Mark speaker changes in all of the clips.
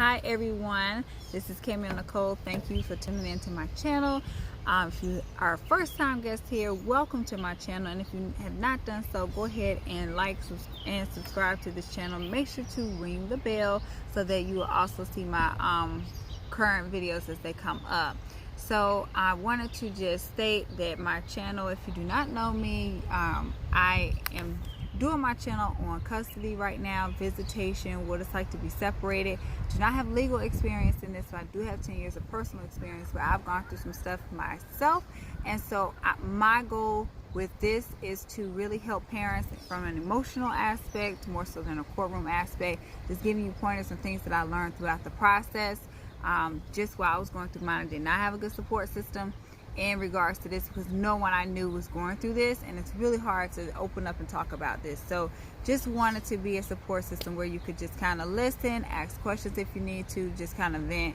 Speaker 1: Hi everyone, this is Camille Nicole. Thank you for tuning into my channel. If you are a first time guest here, welcome to my channel, and if you have not done so, go ahead and like and subscribe to this channel. Make sure to ring the bell so that you will also see my current videos as they come up. So I wanted to just state that my channel, if you do not know me, I am doing my channel on custody right now, visitation, what it's like to be separated. Do not have legal experience in this, so I do have 10 years of personal experience, but I've gone through some stuff myself. And so my goal with this is to really help parents from an emotional aspect, more so than a courtroom aspect. Just giving you pointers and things that I learned throughout the process. Just while I was going through mine, I did not have a good support system in regards to this, because no one I knew was going through this, and it's really hard to open up and talk about this. So just wanted to be a support system where you could just kind of listen, ask questions if you need to, just kind of vent.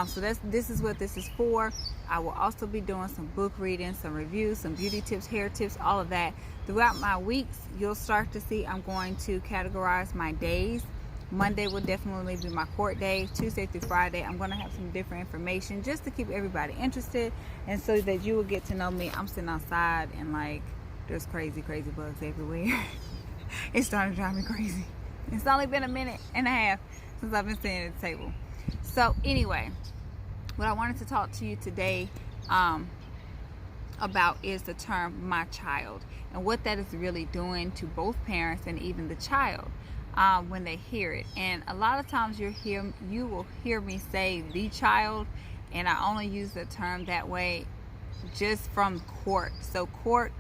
Speaker 1: So this is what this is for. I will also be doing some book reading, some reviews, some beauty tips, hair tips, all of that throughout my weeks. You'll start to see I'm going to categorize my days. Monday will definitely be my court day. Tuesday through Friday, I'm going to have some different information just to keep everybody interested, and so that you will get to know me. I'm sitting outside and like there's crazy bugs everywhere. It's starting to drive me crazy. It's only been a minute and a half since I've been sitting at the table. So anyway, what I wanted to talk to you today about is the term "my child" and what that is really doing to both parents and even the child when they hear it. And a lot of times you will hear me say "the child," and I only use the term that way just from court. So court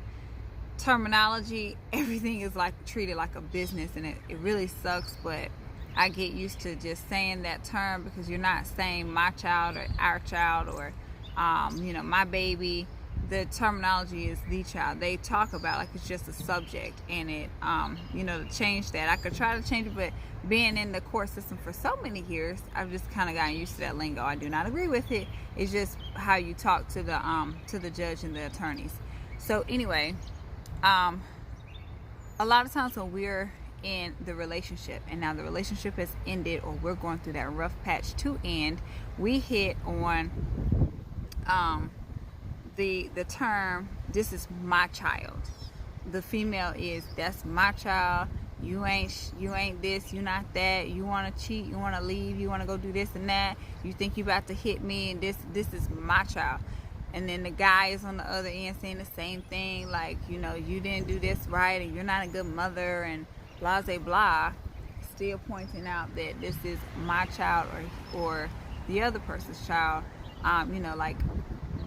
Speaker 1: terminology, everything is like treated like a business, and it really sucks, but I get used to just saying that term, because you're not saying my child or our child or my baby. The terminology is "the child." They talk about like it's just a subject, and it to change that, I could try to change it, but being in the court system for so many years, I've just kind of gotten used to that lingo. I do not agree with it. It's just how you talk to the judge and the attorneys. So anyway, a lot of times when we're in the relationship, and now the relationship has ended, or we're going through that rough patch to end, we hit on the term "this is my child." The female is, "that's my child. You ain't this, you not that. You want to cheat, you want to leave, you want to go do this and that. You think you about to hit me, and this is my child." And then the guy is on the other end saying the same thing, like, you didn't do this right, and you're not a good mother, and blah blah blah, still pointing out that this is my child or the other person's child. Like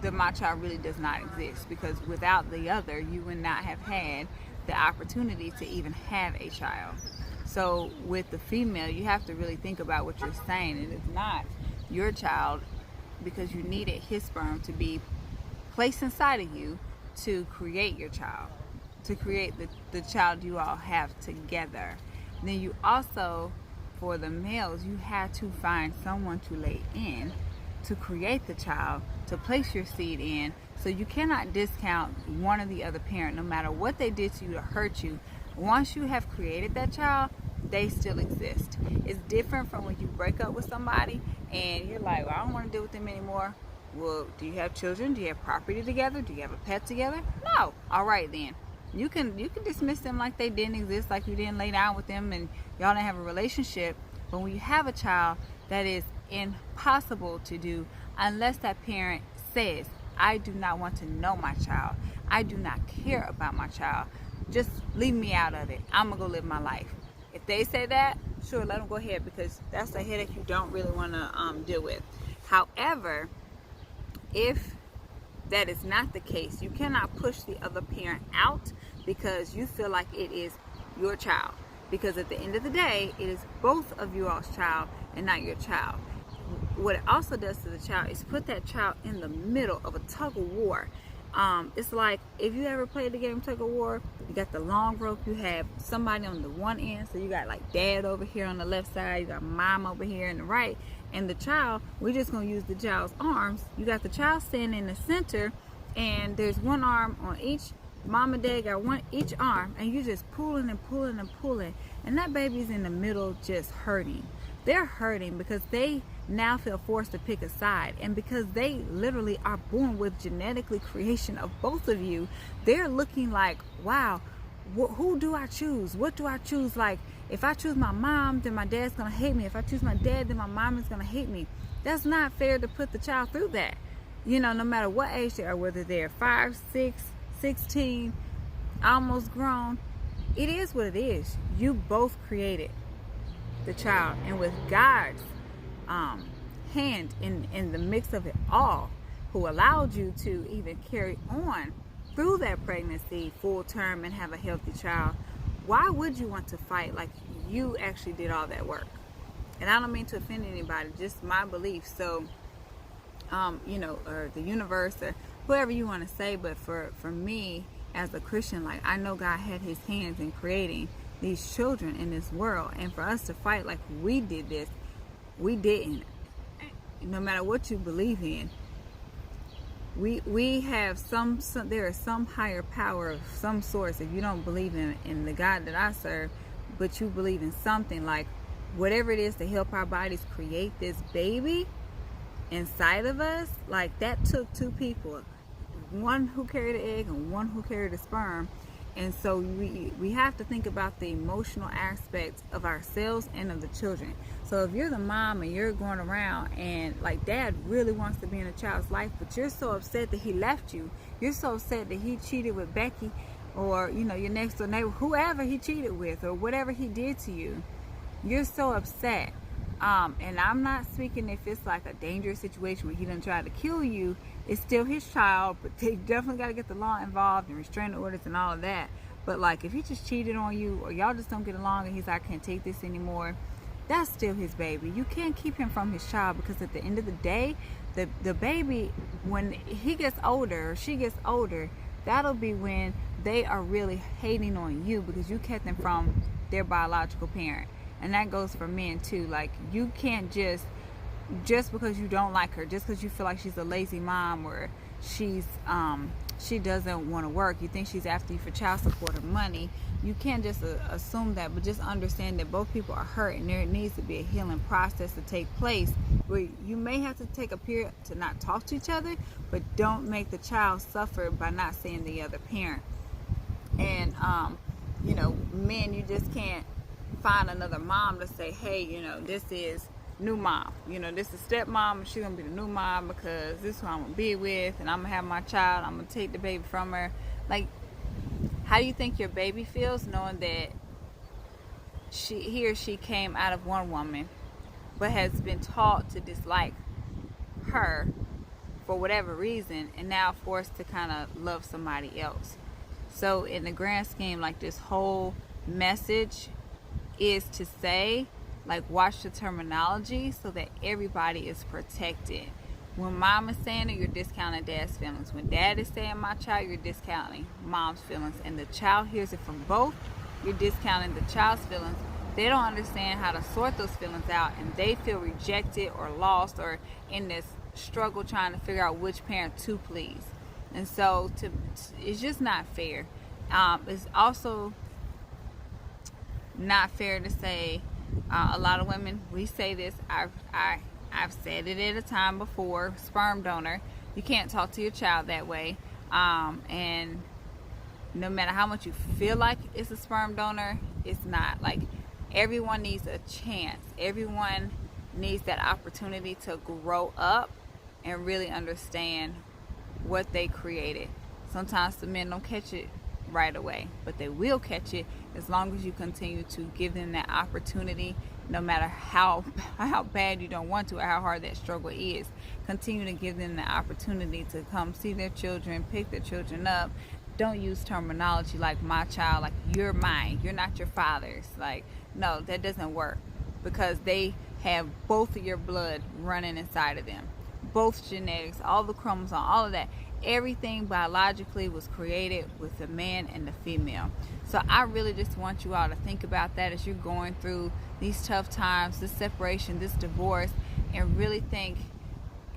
Speaker 1: the "my child" really does not exist, because without the other, you would not have had the opportunity to even have a child. So with the female, you have to really think about what you're saying, and it's not your child, because you needed his sperm to be placed inside of you to create your child, to create the child you all have together. And then you also, for the males, you had to find someone to lay in to create the child, to place your seed in. So you cannot discount one or the other parent, no matter what they did to you to hurt you. Once you have created that child, they still exist. It's different from when you break up with somebody and you're like, "Well, I don't want to deal with them anymore." Well, do you have children? Do you have property together? Do you have a pet together? No. All right, then. You can dismiss them like they didn't exist, like you didn't lay down with them and y'all didn't have a relationship. But when you have a child, that is impossible to do unless that parent says, "I do not want to know my child. I do not care about my child. Just leave me out of it. I'm gonna go live my life." If they say that, sure, let them go ahead, because that's a headache you don't really want to deal with. However, if that is not the case, you cannot push the other parent out because you feel like it is your child, because at the end of the day, it is both of you all's child and not your child. What it also does to the child is put that child in the middle of a tug of war. It's like, if you ever played the game tug of war, you got the long rope, you have somebody on the one end, so you got like dad over here on the left side, you got mom over here in the right, and the child, we're just going to use the child's arms. You got the child standing in the center, and there's one arm on each. Mom and dad got one each arm, and you're just pulling and pulling and pulling, and that baby's in the middle just hurting. they're hurting because they now feel forced to pick a side, and because they literally are born with genetically creation of both of you, they're looking like, wow, who do I choose? What do I choose? Like, if I choose my mom, then my dad's gonna hate me. If I choose my dad, then my mom is gonna hate me. That's not fair to put the child through that. You know, no matter what age they are, whether they're 5, 6, 16, almost grown, it is what it is. You both created the child, and with God's hand in the mix of it all, who allowed you to even carry on through that pregnancy full term and have a healthy child, why would you want to fight like you actually did all that work? And I don't mean to offend anybody, just my belief. So you know, or the universe, or whoever you want to say, but for me as a Christian, like, I know God had his hands in creating these children in this world, and for us to fight like we did this, we didn't. No matter what you believe in, we have some there is some higher power of some source. If you don't believe in the God that I serve, but you believe in something, like whatever it is to help our bodies create this baby inside of us, like, that took two people, one who carried the egg and one who carried the sperm. And so we have to think about the emotional aspects of ourselves and of the children. So if you're the mom and you're going around and, like, dad really wants to be in a child's life, but you're so upset that he left you, you're so upset that he cheated with Becky, or, you know, your next door neighbor, whoever he cheated with, or whatever he did to you, you're so upset. And I'm not speaking if it's like a dangerous situation where he done try to kill you. It's still his child, but they definitely got to get the law involved and restraining orders and all of that. But, like, if he just cheated on you, or y'all just don't get along and he's like, I can't take this anymore, that's still his baby. You can't keep him from his child, because at the end of the day, the baby, when he gets older or she gets older, that'll be when they are really hating on you, because you kept them from their biological parent. And that goes for men too. Like, you can't just because you don't like her, just because you feel like she's a lazy mom, or she's she doesn't want to work, you think she's after you for child support or money, you can't just assume that. But just understand that both people are hurt, and there needs to be a healing process to take place, where you may have to take a period to not talk to each other, but don't make the child suffer by not seeing the other parent. And you know, men, you just can't find another mom to say, hey, you know, this is new mom, you know, this is stepmom, and she's gonna be the new mom because this is who I'm gonna be with, and I'm gonna have my child, I'm gonna take the baby from her. Like, how do you think your baby feels knowing that he or she came out of one woman but has been taught to dislike her for whatever reason, and now forced to kind of love somebody else? So in the grand scheme, like, this whole message is to say, like, watch the terminology so that everybody is protected. When mom is saying it, you're discounting dad's feelings. When dad is saying my child, you're discounting mom's feelings. And the child hears it from both, you're discounting the child's feelings. They don't understand how to sort those feelings out, and they feel rejected or lost, or in this struggle trying to figure out which parent to please. And so it's just not fair. It's also not fair to say, a lot of women, we say this, I've said it at a time before, sperm donor, you can't talk to your child that way. And no matter how much you feel like it's a sperm donor, it's not. Like, everyone needs a chance. Everyone needs that opportunity to grow up and really understand what they created. Sometimes the men don't catch it right away, but they will catch it as long as you continue to give them that opportunity, no matter how bad you don't want to, or how hard that struggle is. Continue to give them the opportunity to come see their children, pick their children up. Don't use terminology like my child, like you're mine, you're not your father's. Like, no, that doesn't work, because they have both of your blood running inside of them, both genetics, all the chromosomes, all of that. Everything biologically was created with the man and the female. So I really just want you all to think about that as you're going through these tough times, this separation, this divorce, and really think,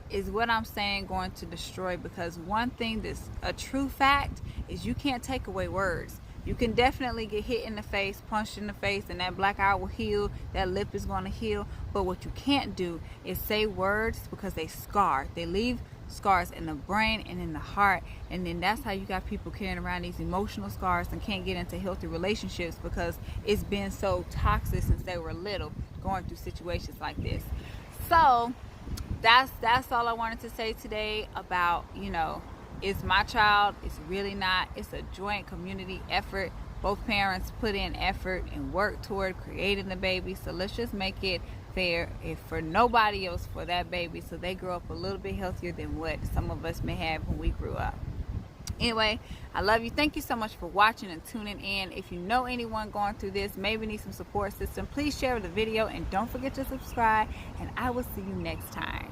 Speaker 1: is what I'm saying going to destroy? Because one thing that's a true fact is you can't take away words. You can definitely get hit in the face, punched in the face, and that black eye will heal, that lip is going to heal. But what you can't do is say words, because they scar. They leave scars in the brain and in the heart, and then that's how you got people carrying around these emotional scars and can't get into healthy relationships because it's been so toxic since they were little, going through situations like this. So that's all I wanted to say today about, you know, it's my child. It's really not. It's a joint community effort. Both parents put in effort and work toward creating the baby, so let's just make it fair, if for nobody else, for that baby, so they grow up a little bit healthier than what some of us may have when we grew up. Anyway, I love you. Thank you so much for watching and tuning in. If you know anyone going through this, maybe need some support system, please share the video and don't forget to subscribe, and I will see you next time.